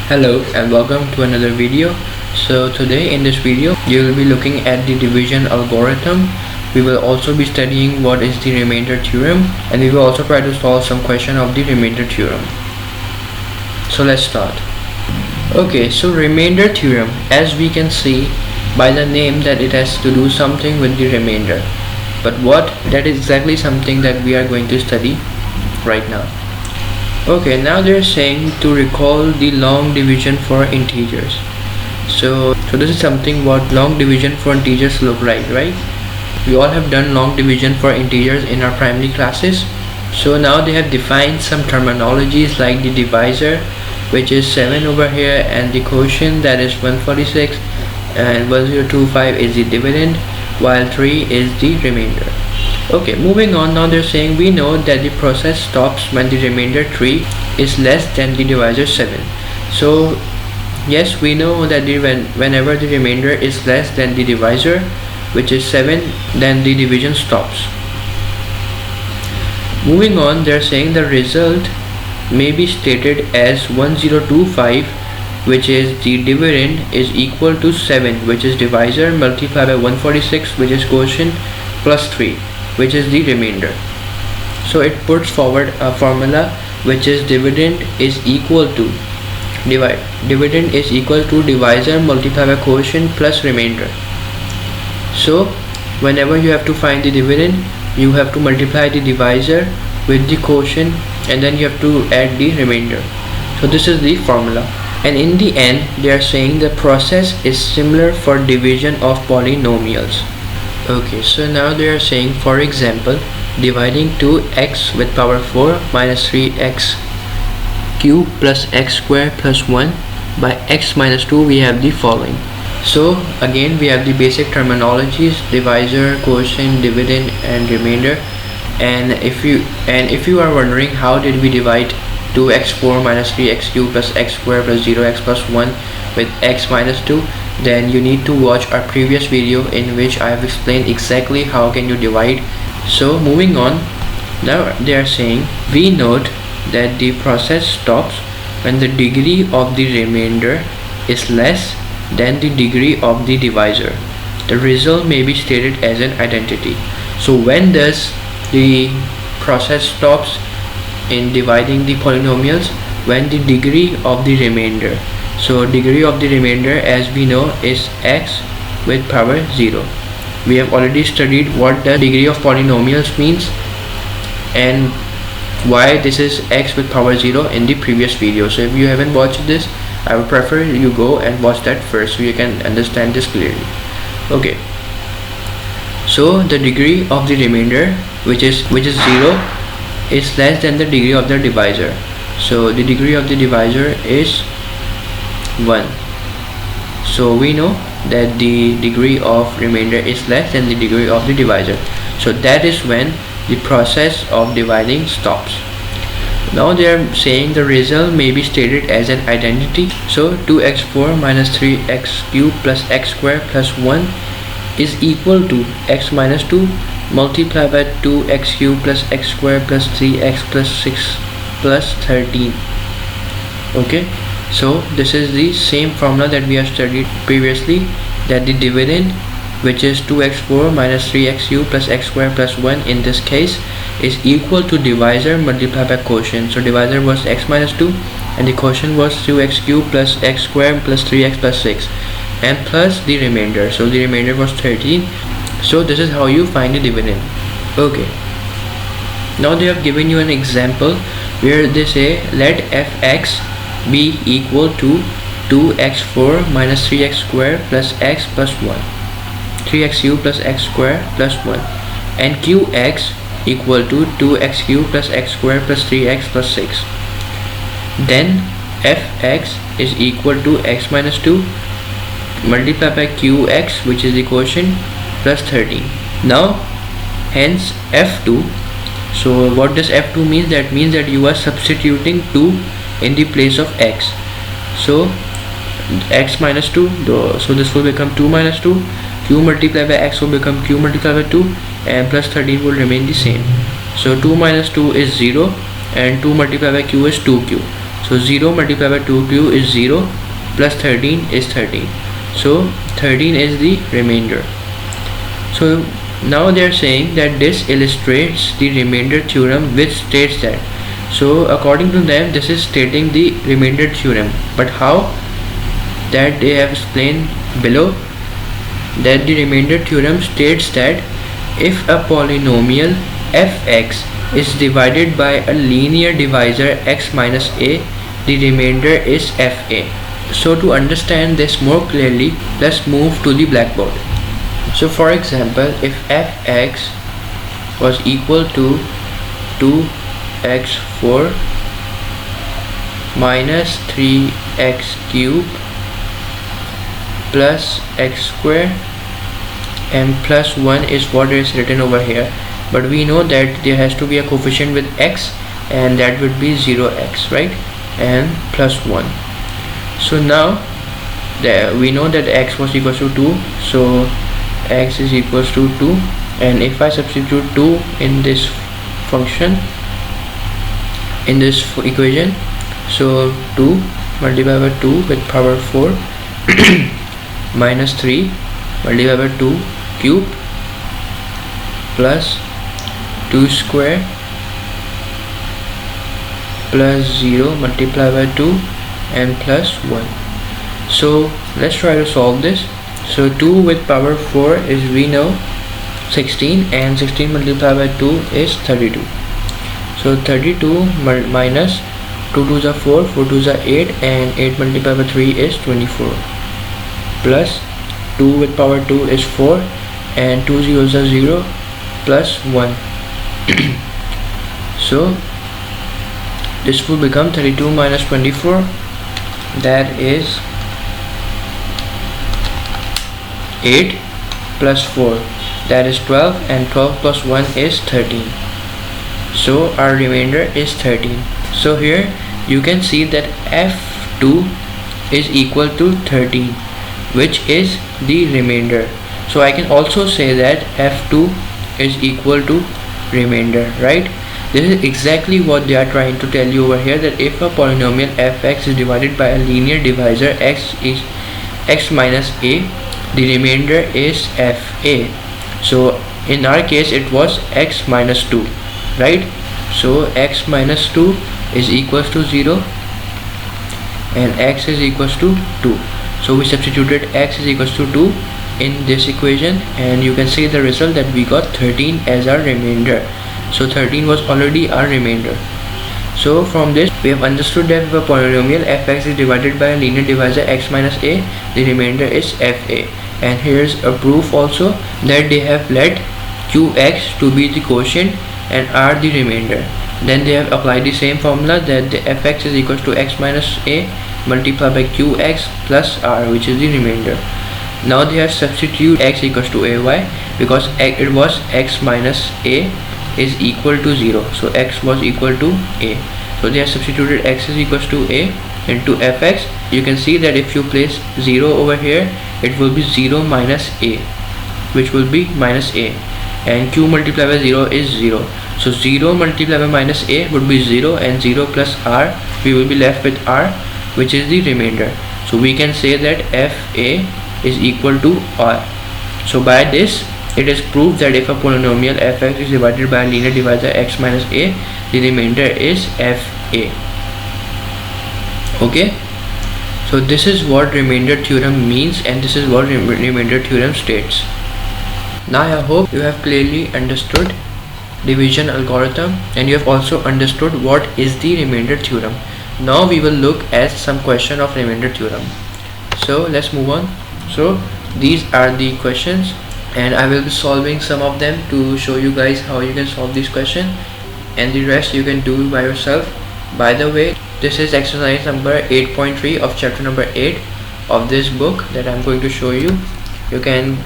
Hello and welcome to another video. So today in this video you will be looking at the division algorithm. We will also be studying what is the remainder theorem, and we will also try to solve some question of the remainder theorem. So let's start. Okay, so remainder theorem, as we can see by the name that it has to do something with the remainder. But what? That is exactly something that we are going to study right now. Okay, now they're saying to recall the long division for integers. So this is something what long division for integers look like, right? We all have done long division for integers in our primary classes. So now they have defined some terminologies like the divisor, which is 7 over here, and the quotient, that is 146, and 1025 is the dividend, while 3 is the remainder. Okay, moving on. Now they're saying we know that the process stops when the remainder 3 is less than the divisor 7. So yes, we know that whenever the remainder is less than the divisor, which is 7, then the division stops. Moving on, they're saying the result may be stated as 1025, which is the dividend, is equal to 7, which is divisor, multiplied by 146, which is quotient, plus 3, which is the remainder. So it puts forward a formula which is dividend is equal to divisor multiplied by quotient plus remainder. So whenever you have to find the dividend, you have to multiply the divisor with the quotient, and then you have to add the remainder. So this is the formula, and in the end they are saying the process is similar for division of polynomials. Okay, so now they are saying, for example, dividing 2x with power 4 minus 3x cube plus x square plus 1 by x minus 2, we have the following. So again we have the basic terminologies: divisor, quotient, dividend, and remainder. And if you are wondering how did we divide 2x4 minus 3x cube plus x square plus 0x plus 1 with x minus 2, then you need to watch our previous video in which I have explained exactly how can you divide. So moving on, now they are saying we note that the process stops when the degree of the remainder is less than the degree of the divisor. The result may be stated as an identity. So when does the process stops in dividing the polynomials? When the degree of the remainder, so degree of the remainder, as we know, is x with power 0. We have already studied what the degree of polynomials means and why this is x with power 0 in the previous video. So if you haven't watched this, I would prefer you go and watch that first so you can understand this clearly. Okay, so the degree of the remainder, which is 0, is less than the degree of the divisor. So the degree of the divisor is 1. So we know that the degree of remainder is less than the degree of the divisor. So that is when the process of dividing stops. Now they are saying the result may be stated as an identity. So 2x4 minus 3x cube plus x square plus 1 is equal to x minus 2 multiplied by 2x cube plus x square plus 3x plus 6 plus 13. Okay, so this is the same formula that we have studied previously, that the dividend, which is 2x4 minus 3x cube plus x square plus 1 in this case, is equal to divisor multiplied by quotient. So divisor was x minus 2 and the quotient was 2x cube plus x square plus 3x plus 6 and plus the remainder. So the remainder was 13. So this is how you find the dividend. Okay, now they have given you an example where they say let fx be equal to 2x4 minus 3x square plus x plus 1, 3x cube plus x square plus 1, and qx equal to 2x cube plus x square plus 3x plus 6. Then fx is equal to x minus 2 multiplied by qx, which is the quotient, plus 13. Now hence f2. So what does f2 mean? That means that you are substituting 2 in the place of x. So x minus 2, so this will become 2 minus 2, q multiplied by x will become q multiplied by 2, and plus 13 will remain the same. So 2 minus 2 is 0 and 2 multiplied by q is 2q. So 0 multiplied by 2q is 0 plus 13 is 13. So 13 is the remainder. So now they are saying that this illustrates the remainder theorem, which states that. So according to them, this is stating the remainder theorem. But how? That they have explained below, that the remainder theorem states that if a polynomial fx is divided by a linear divisor x minus a, the remainder is fa. So to understand this more clearly, let's move to the blackboard. So for example, if fx was equal to 2x4 minus 3x cubed plus x square and plus 1 is what is written over here, but we know that there has to be a coefficient with x, and that would be 0x, right, and plus 1. So now we know that x was equals to 2, so x is equals to 2, and if I substitute 2 in this function, in this equation, so 2 multiplied by 2 with power 4 minus 3 multiplied by 2 cube plus 2 square plus 0 multiplied by 2 and plus 1. So let's try to solve this. So 2 with power 4 is, we know, 16, and 16 multiplied by 2 is 32. So 32 minus 2 2s are 4, 4 2s are 8, and 8 multiplied by 3 is 24, plus 2 with power 2 is 4, and 2 zeros are 0, plus 1. So this will become 32 minus 24, that is 8 plus 4, that is 12, and 12 plus 1 is 13. So our remainder is 13. So here you can see that f2 is equal to 13, which is the remainder. So I can also say that f2 is equal to remainder, right? This is exactly what they are trying to tell you over here, that if a polynomial fx is divided by a linear divisor x is x minus a, the remainder is fa. So in our case it was x minus 2, right? So x minus 2 is equals to 0 and x is equals to 2. So we substituted x is equals to 2 in this equation, and you can see the result that we got 13 as our remainder. So 13 was already our remainder. So from this we have understood that if a polynomial fx is divided by a linear divisor x minus a, the remainder is fa. And here's a proof also that they have let qx to be the quotient and r the remainder. Then they have applied the same formula, that the fx is equals to x minus a multiplied by qx plus r, which is the remainder. Now they have substituted x equals to ay, because it was x minus a is equal to 0, so x was equal to a. So they have substituted x is equals to a into fx. You can see that if you place 0 over here, it will be 0 minus a, which will be minus a, and q multiplied by 0 is 0. So 0 multiplied by minus a would be 0, and 0 plus r, we will be left with r, which is the remainder. So we can say that fa is equal to r. So by this it is proved that if a polynomial fx is divided by a linear divisor x minus a, the remainder is fa. Okay, so this is what remainder theorem means, and this is what remainder theorem states. Now I hope you have clearly understood division algorithm, and you have also understood what is the remainder theorem. Now we will look at some question of remainder theorem. So let's move on. So these are the questions, and I will be solving some of them to show you guys how you can solve this question, and the rest you can do by yourself. By the way, this is exercise number 8.3 of chapter number 8 of this book that I'm going to show you. You can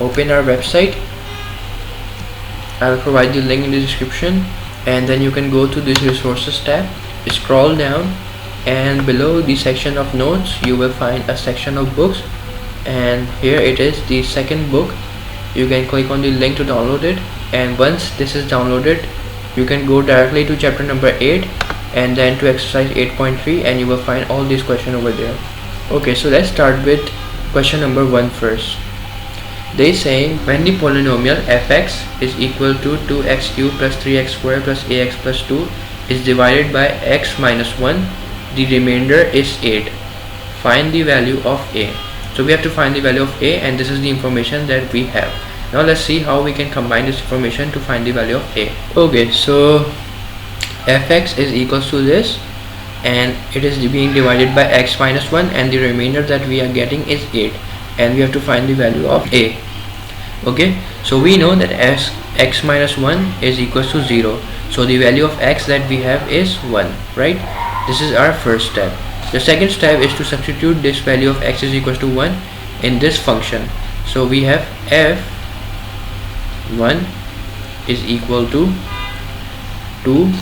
open our website. I will provide the link in the description, and then you can go to this resources tab, scroll down, and below the section of notes you will find a section of books, and here it is, the second book. You can click on the link to download it, and once this is downloaded, you can go directly to chapter number 8 and then to exercise 8.3, and you will find all these questions over there. Okay, so let's start with question number 1 first. They say when the polynomial fx is equal to 2x cubed plus 3x squared plus ax plus 2 is divided by x minus 1, the remainder is 8. Find the value of a. So we have to find the value of a, and this is the information that we have. Now let's see how we can combine this information to find the value of a. Okay, so fx is equals to this, and it is being divided by x minus 1, and the remainder that we are getting is 8, and we have to find the value of a. Okay, so we know that x minus 1 is equals to 0, so the value of x that we have is 1, right? This is our first step. The second step is to substitute this value of x is equals to 1 in this function. So we have f1 is equal to 2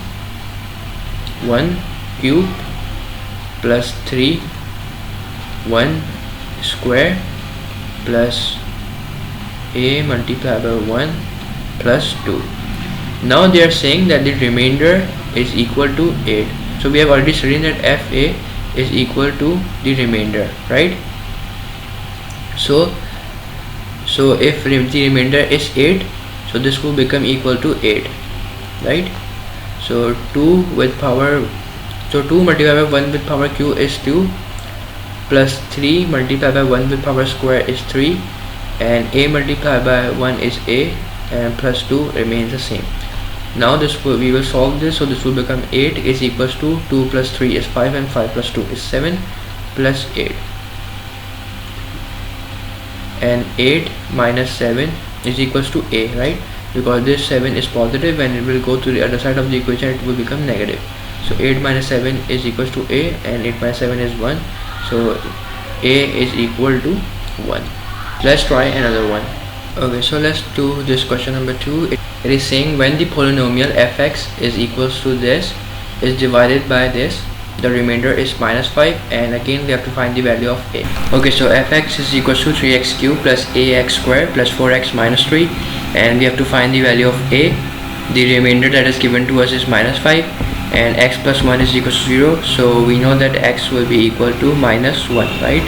1 cube plus 3 1 square plus a multiplied by 1 plus 2. Now they are saying that the remainder is equal to 8. So we have already studied that fa is equal to the remainder, right? So if the remainder is 8, so this will become equal to 8, right? So 2 with power, so 2 multiplied by 1 with power q is 2, plus 3 multiplied by 1 with power square is 3, and a multiplied by 1 is a, and plus 2 remains the same. Now we will solve this, so this will become 8 is equals to 2 plus 3 is 5, and 5 plus 2 is 7 plus 8, and 8 minus 7 is equals to a, right? Because this 7 is positive, and it will go to the other side of the equation, it will become negative. So 8 minus 7 is equals to a, and 8 minus 7 is 1, so a is equal to 1. Let's try another one. Okay, so let's do this question number 2. It is saying when the polynomial fx is equals to this is divided by this, the remainder is minus 5, and again we have to find the value of a. Okay, so fx is equals to 3x cubed plus ax squared plus 4x minus 3, and we have to find the value of a. The remainder that is given to us is minus 5, and x plus 1 is equals to 0, so we know that x will be equal to minus 1, right?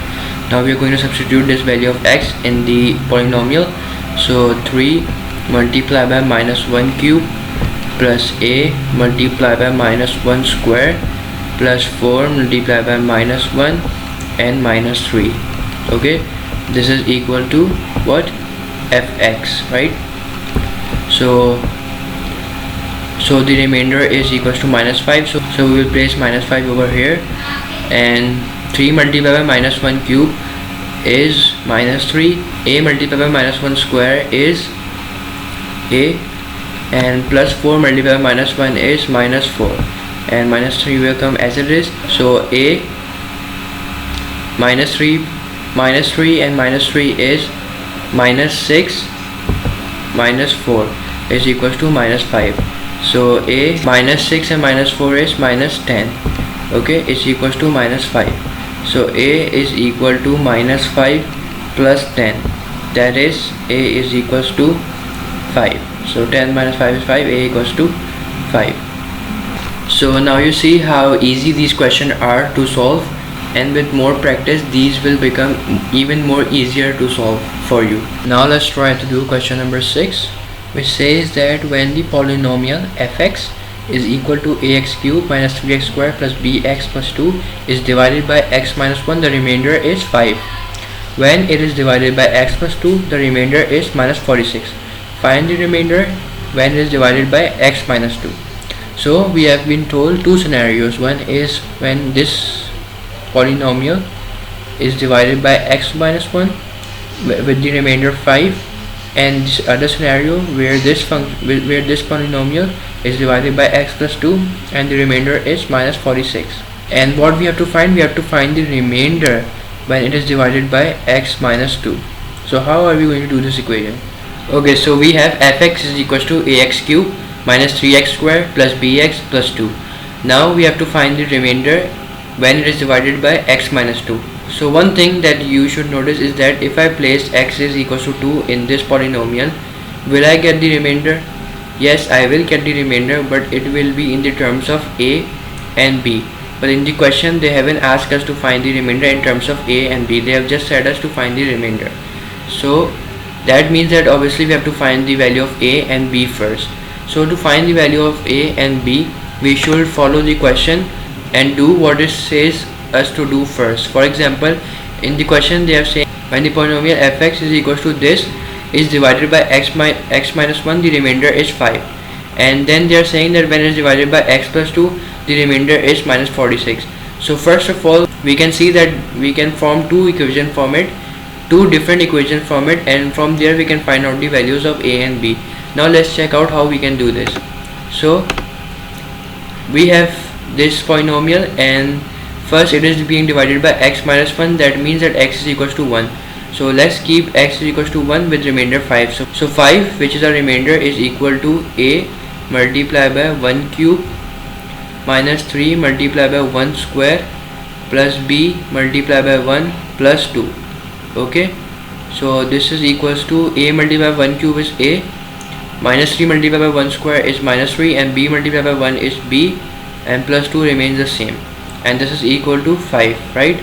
Now we are going to substitute this value of x in the polynomial. So 3 multiplied by minus 1 cube plus a multiplied by minus 1 square plus 4 multiplied by minus 1 and minus 3. Okay, this is equal to what? Fx, right? So the remainder is equals to minus 5, so we will place minus 5 over here, and 3 multiplied by minus 1 cube is minus 3, a multiplied by minus 1 square is a, and plus 4 multiplied by minus 1 is minus 4, and minus 3 will come as it is. So a minus 3 and minus 3 is minus 6 minus 4 is equals to minus 5. So a minus 6 and minus 4 is minus 10. Okay, it's equals to minus 5. So a is equal to minus 5 plus 10, that is a is equals to 5. So 10 minus 5 is 5, a equals to 5. So now you see how easy these questions are to solve, and with more practice these will become even more easier to solve for you. Now let's try to do question number 6, which says that when the polynomial fx is equal to ax cubed minus 3x squared plus bx plus 2 is divided by x minus 1, the remainder is 5. When it is divided by x plus 2, the remainder is minus 46. Find the remainder when it is divided by x minus 2. So we have been told two scenarios. One is when this polynomial is divided by x minus 1 with the remainder 5, and this other scenario where this polynomial is divided by x plus 2 and the remainder is minus 46. And what we have to find? We have to find the remainder when it is divided by x minus 2. So how are we going to do this equation? Okay, so we have fx is equals to ax cubed minus 3x squared plus bx plus 2. Now we have to find the remainder when it is divided by x minus 2. So one thing that you should notice is that if I place x is equals to 2 in this polynomial, will I get the remainder? Yes, I will get the remainder, but it will be in the terms of a and b. But in the question they haven't asked us to find the remainder in terms of a and b. They have just said us to find the remainder. So that means that obviously we have to find the value of a and b first. So to find the value of a and b, we should follow the question and do what it says us to do first. For example, in the question they have said when the polynomial fx is equals to this is divided by x minus 1, the remainder is 5. And then they are saying that when it is divided by x plus 2, the remainder is minus 46. So first of all, we can see that we can form two different equation from it, and from there we can find out the values of a and b. Now let's check out how we can do this. So we have this polynomial, and first it is being divided by x minus 1. That means that x is equals to 1. So let's keep x is equals to 1 with remainder 5. So 5, which is our remainder, is equal to a multiplied by 1 cube minus 3 multiplied by 1 square plus b multiplied by 1 plus 2. Okay, so this is equals to a multiplied by 1 cube is a, minus 3 multiplied by 1 square is minus 3, and b multiplied by 1 is b, and plus 2 remains the same, and this is equal to 5, right?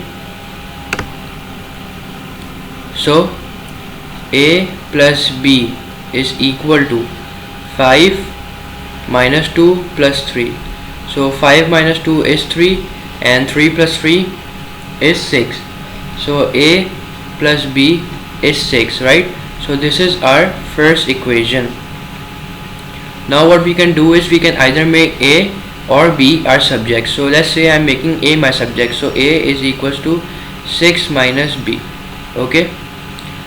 So a plus b is equal to 5 minus 2 plus 3. So 5 minus 2 is 3, and 3 plus 3 is 6. So a plus b is 6, right? So this is our first equation. Now what we can do is we can either make a or b our subject. So let's say I'm making a my subject. So a is equals to 6 minus b. Okay,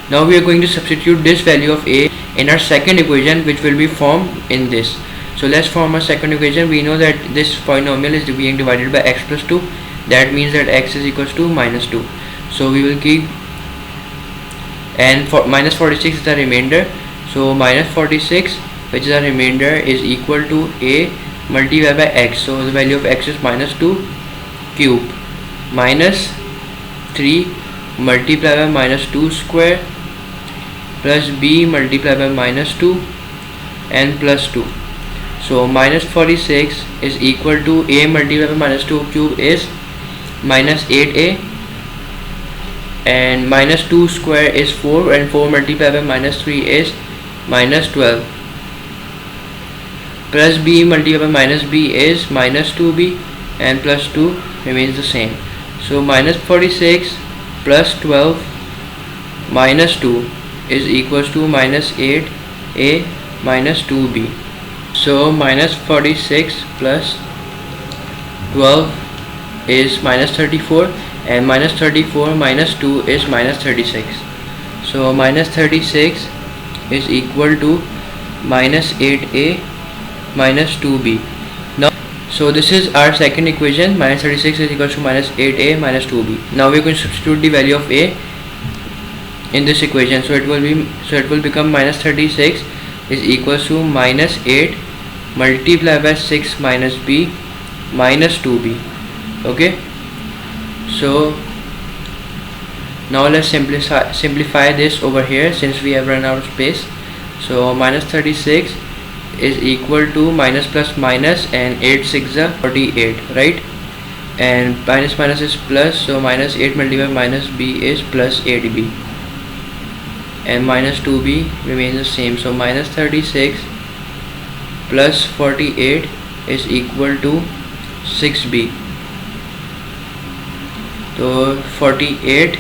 now we are going to substitute this value of a in our second equation, which will be formed in this. So let's form a second equation. We know that this polynomial is being divided by x plus 2. That means that x is equals to minus 2. So we will keep, and for minus 46 is the remainder. So minus 46, which is our remainder, is equal to a multiplied by x. So the value of x is minus 2 cube minus 3 multiplied by minus 2 square plus b multiplied by minus 2 and plus 2. So minus 46 is equal to a multiplied by minus 2 cube is minus 8a, and minus 2 square is 4, and 4 multiplied by minus 3 is minus 12, plus b multiplied by minus b is minus 2b, and plus 2 remains the same. So minus 46 plus 12 minus 2 is equals to minus 8a minus 2b. So minus 46 plus 12 is minus 34, and minus 34 minus 2 is minus 36. So minus 36 is equal to minus 8a minus 2b. Now, so this is our second equation. Minus 36 is equal to minus 8a minus 2b. Now we are going to substitute the value of a in this equation. So it will become minus 36 is equals to minus 8 multiplied by 6 minus b minus 2b. Okay, so now let's simplify this over here, since we have run out of space. So minus 36 is equal to minus plus minus, and 8 6 are 48, right? And minus minus is plus, so minus 8 multiplied by minus b is plus 8b, and minus 2b remains the same. So minus 36 plus 48 is equal to 6b. So 48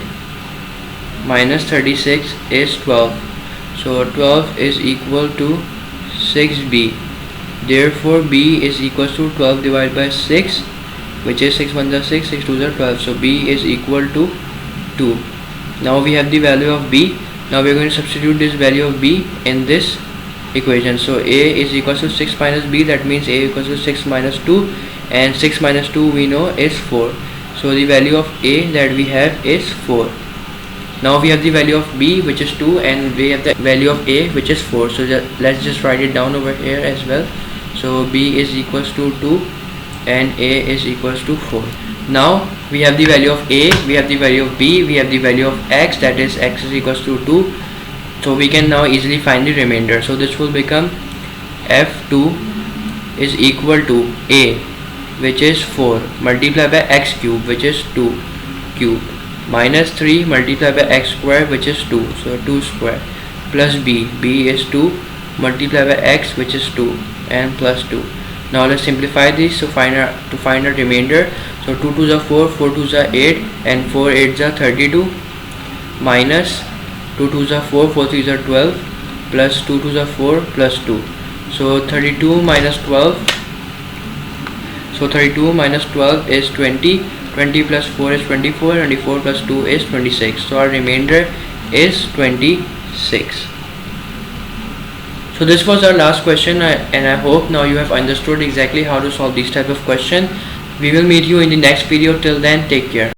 minus 36 is 12. So 12 is equal to 6b. Therefore b is equals to 12 divided by 6, which is 6 1 is 6, 6 2 is 12. So b is equal to 2. Now we have the value of b. Now we are going to substitute this value of b in this equation. So a is equals to 6 minus b. That means a equals to 6 minus 2, and 6 minus 2 we know is 4. So the value of a that we have is 4. Now we have the value of b, which is 2, and we have the value of a, which is 4. So let's just write it down over here as well. So b is equals to 2 and a is equals to 4. Now we have the value of a, we have the value of b, we have the value of x, that is x is equals to 2. So we can now easily find the remainder. So this will become f2 is equal to a which is 4 multiplied by x cube, which is 2 cube, minus 3 multiplied by x square, which is 2, so 2 square, plus b is 2 multiplied by x, which is 2, and plus 2. Now let's simplify this. So to find a remainder, so 2 2s are 4, 4 2s are 8, and 4 8s are 32, minus 2 2s are 4, 4 3s are 12, plus 2 2s are 4, plus 2. So 32 minus 12, so 32 minus 12 is 20, 20 plus 4 is 24, 24 plus 2 is 26. So our remainder is 26. So this was our last question, and I hope now you have understood exactly how to solve these type of question. We will meet you in the next video. Till then, take care.